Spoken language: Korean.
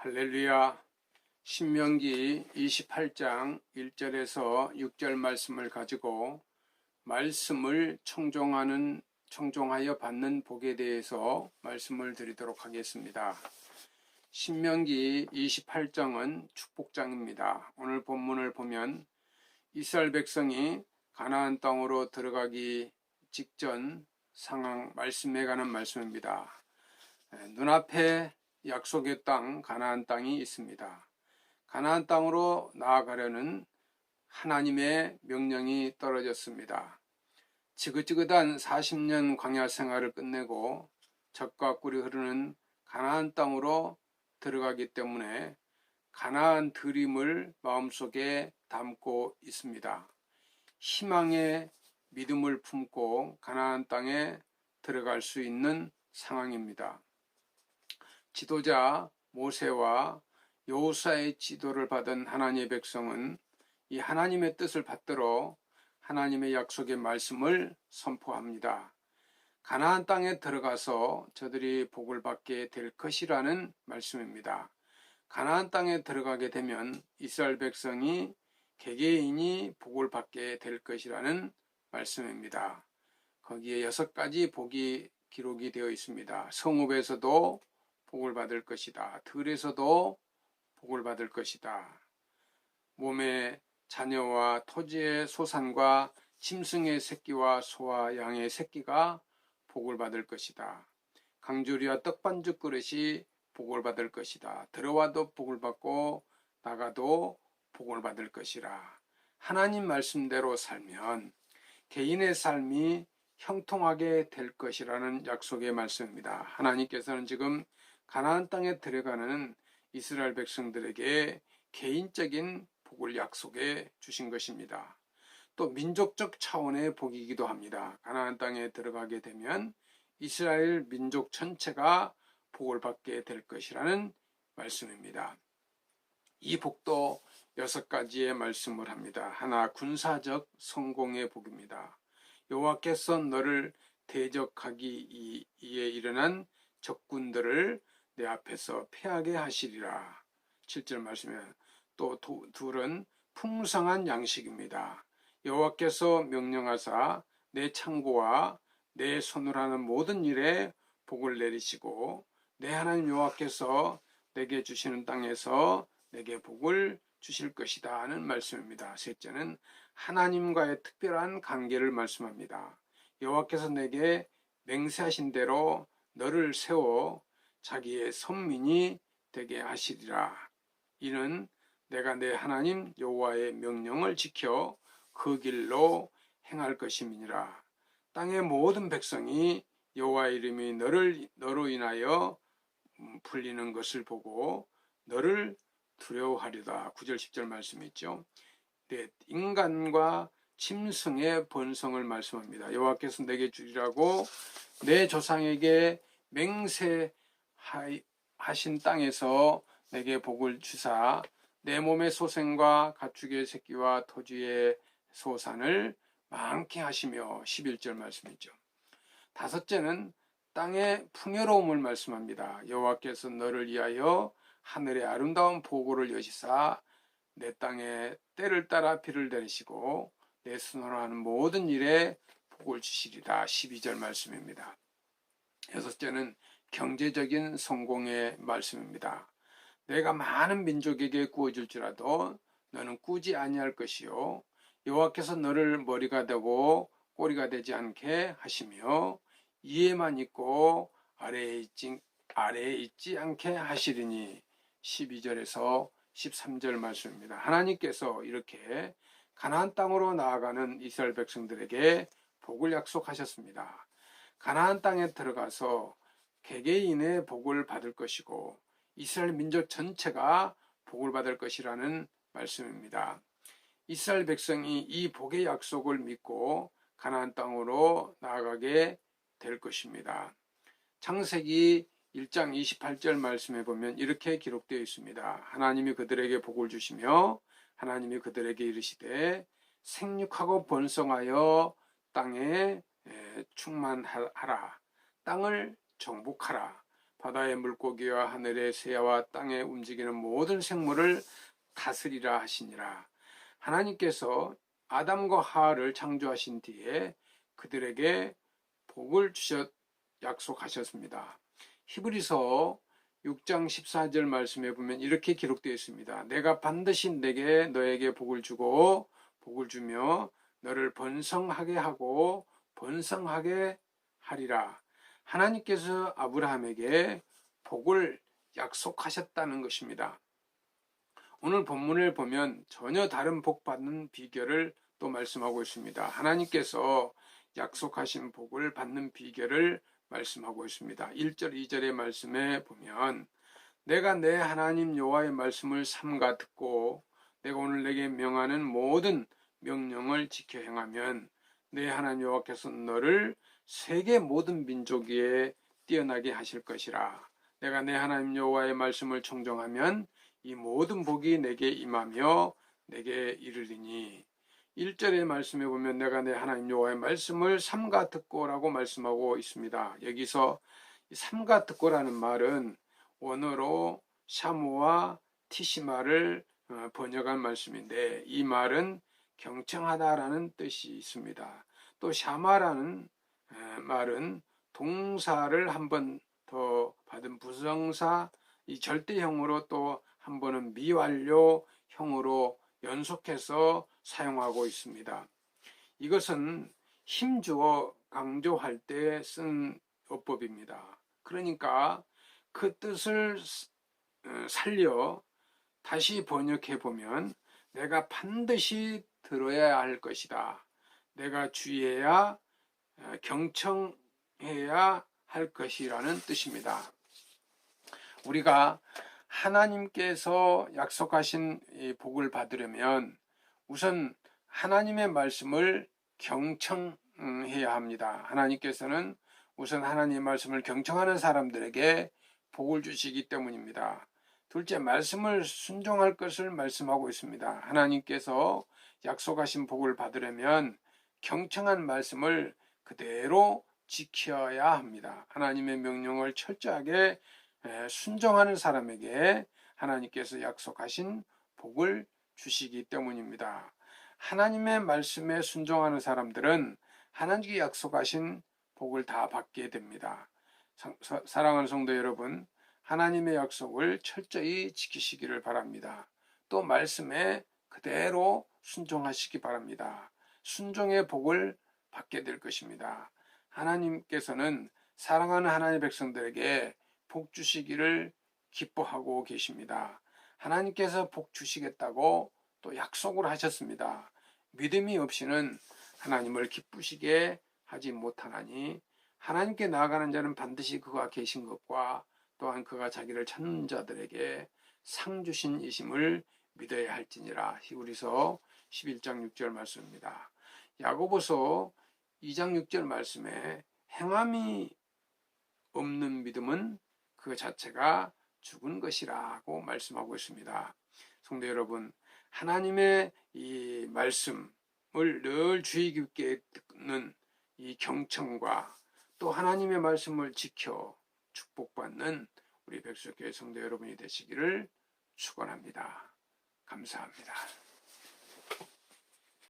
할렐루야. 신명기 28장 1절에서 6절 말씀을 가지고 말씀을 청종하여 받는 복에 대해서 말씀을 드리도록 하겠습니다. 신명기 28장은 축복장입니다. 오늘 본문을 보면 이스라엘 백성이 가나안 땅으로 들어가기 직전 상황 말씀에 관한 말씀입니다. 눈앞에 약속의 땅 가나안 땅이 있습니다. 가나안 땅으로 나아가려는 하나님의 명령이 떨어졌습니다. 지긋지긋한 40년 광야 생활을 끝내고 젖과 꿀이 흐르는 가나안 땅으로 들어가기 때문에 가나안 드림을 마음속에 담고 있습니다. 희망의 믿음을 품고 가나안 땅에 들어갈 수 있는 상황입니다. 지도자 모세와 여호수아의 지도를 받은 하나님의 백성은 이 하나님의 뜻을 받들어 하나님의 약속의 말씀을 선포합니다. 가나안 땅에 들어가서 저들이 복을 받게 될 것이라는 말씀입니다. 가나안 땅에 들어가게 되면 이스라엘 백성이 개개인이 복을 받게 될 것이라는 말씀입니다. 거기에 6가지 복이 기록이 되어 있습니다. 성읍에서도 복을 받을 것이다. 들에서도 복을 받을 것이다. 몸의 자녀와 토지의 소산과 짐승의 새끼와 소와 양의 새끼가 복을 받을 것이다. 강주리와 떡반죽 그릇이 복을 받을 것이다. 들어와도 복을 받고 나가도 복을 받을 것이라. 하나님 말씀대로 살면 개인의 삶이 형통하게 될 것이라는 약속의 말씀입니다. 하나님께서는 지금 가나안 땅에 들어가는 이스라엘 백성들에게 개인적인 복을 약속해 주신 것입니다. 또 민족적 차원의 복이기도 합니다. 가나안 땅에 들어가게 되면 이스라엘 민족 전체가 복을 받게 될 것이라는 말씀입니다. 이 복도 6가지의 말씀을 합니다. 하나, 군사적 성공의 복입니다. 여호와께서 너를 대적하기 위해 일어난 적군들을 내 앞에서 패하게 하시리라. 7절 말씀에 또 둘은 풍성한 양식입니다. 여호와께서 명령하사 내 창고와 내 손으로 하는 모든 일에 복을 내리시고 내 하나님 여호와께서 내게 주시는 땅에서 내게 복을 주실 것이다 하는 말씀입니다. 셋째는 하나님과의 특별한 관계를 말씀합니다. 여호와께서 내게 맹세하신 대로 너를 세워 자기의 선민이 되게 하시리라. 이는 내가 내 하나님 여호와의 명령을 지켜 그 길로 행할 것임이니라. 땅의 모든 백성이 여호와의 이름이 너로 인하여 불리는 것을 보고 너를 두려워하리다. 9절 10절 말씀이 있죠. 네, 인간과 짐승의 번성을 말씀합니다. 여호와께서 내게 주리라고 내 조상에게 맹세하신 땅에서 내게 복을 주사 내 몸의 소생과 가축의 새끼와 토지의 소산을 많게 하시며 11절 말씀이죠. 다섯째는 땅의 풍요로움을 말씀합니다. 여호와께서 너를 위하여 하늘의 아름다운 보고를 여시사 내 땅에 때를 따라 비를 내리시고 내 손으로 하는 모든 일에 복을 주시리라. 12절 말씀입니다. 여섯째는 경제적인 성공의 말씀입니다. 내가 많은 민족에게 구워줄지라도 너는 꾸지 아니할 것이요 여호와께서 너를 머리가 되고 꼬리가 되지 않게 하시며 위에만 있고 아래에 있지 않게 하시리니 12절에서 13절 말씀입니다. 하나님께서 이렇게 가나안 땅으로 나아가는 이스라엘 백성들에게 복을 약속하셨습니다. 가나안 땅에 들어가서 개개인의 복을 받을 것이고 이스라엘 민족 전체가 복을 받을 것이라는 말씀입니다. 이스라엘 백성이 이 복의 약속을 믿고 가나안 땅으로 나아가게 될 것입니다. 창세기 1장 28절 말씀에 보면 이렇게 기록되어 있습니다. 하나님이 그들에게 복을 주시며 하나님이 그들에게 이르시되 생육하고 번성하여 땅에 충만하라. 땅을 정복하라. 바다의 물고기와 하늘의 새와 땅에 움직이는 모든 생물을 다스리라 하시니라. 하나님께서 아담과 하와를 창조하신 뒤에 그들에게 복을 주셨 약속하셨습니다. 히브리서 6장 14절 말씀에 보면 이렇게 기록되어 있습니다. 내가 반드시 너에게 복을 주고 복을 주며 너를 번성하게 하고 번성하게 하리라. 하나님께서 아브라함에게 복을 약속하셨다는 것입니다. 오늘 본문을 보면 전혀 다른 복 받는 비결을 또 말씀하고 있습니다. 하나님께서 약속하신 복을 받는 비결을 말씀하고 있습니다. 1절, 2절의 말씀에 보면 내가 내 하나님 여호와의 말씀을 삼가 듣고 내가 오늘 내게 명하는 모든 명령을 지켜 행하면 내 하나님 여호와께서 너를 세계 모든 민족 위에 뛰어나게 하실 것이라. 내가 내 하나님 여호와의 말씀을 청종하면 이 모든 복이 내게 임하며 내게 이르리니. 1절의 말씀에 보면 내가 내 하나님 여호와의 말씀을 삼가 듣고라고 말씀하고 있습니다. 여기서 삼가 듣고라는 말은 원어로 샤무와 티시마를 번역한 말씀인데 이 말은 경청하다라는 뜻이 있습니다. 또 샤마라는 말은 동사를 한 번 더 받은 부정사 이 절대형으로 또 한 번은 미완료형으로 연속해서 사용하고 있습니다. 이것은 힘주어 강조할 때 쓴 어법입니다. 그러니까 그 뜻을 살려 다시 번역해 보면 내가 반드시 들어야 할 것이다. 내가 주의해야 경청해야 할 것이라는 뜻입니다. 우리가 하나님께서 약속하신 이 복을 받으려면 우선 하나님의 말씀을 경청해야 합니다. 하나님께서는 우선 하나님의 말씀을 경청하는 사람들에게 복을 주시기 때문입니다. 둘째, 말씀을 순종할 것을 말씀하고 있습니다. 하나님께서 약속하신 복을 받으려면 경청한 말씀을 그대로 지켜야 합니다. 하나님의 명령을 철저하게 순종하는 사람에게 하나님께서 약속하신 복을 주시기 때문입니다. 하나님의 말씀에 순종하는 사람들은 하나님께 약속하신 복을 다 받게 됩니다. 사랑하는 성도 여러분, 하나님의 약속을 철저히 지키시기를 바랍니다. 또 말씀에 그대로 순종하시기 바랍니다. 순종의 복을 받게 될 것입니다. 하나님께서는 사랑하는 하나님의 백성들에게 복 주시기를 기뻐하고 계십니다. 하나님께서 복 주시겠다고 또 약속을 하셨습니다. 믿음이 없이는 하나님을 기쁘시게 하지 못하나니 하나님께 나아가는 자는 반드시 그가 계신 것과 또한 그가 자기를 찾는 자들에게 상 주신 이심을 믿어야 할지니라. 히브리서 11장 6절 말씀입니다. 야고보서 2장 6절 말씀에 행함이 없는 믿음은 그 자체가 죽은 것이라고 말씀하고 있습니다. 성도 여러분, 하나님의 이 말씀을 늘 주의 깊게 듣는 이 경청과 또 하나님의 말씀을 지켜 축복받는 우리 백석교회 성도 여러분이 되시기를 축원합니다. 감사합니다.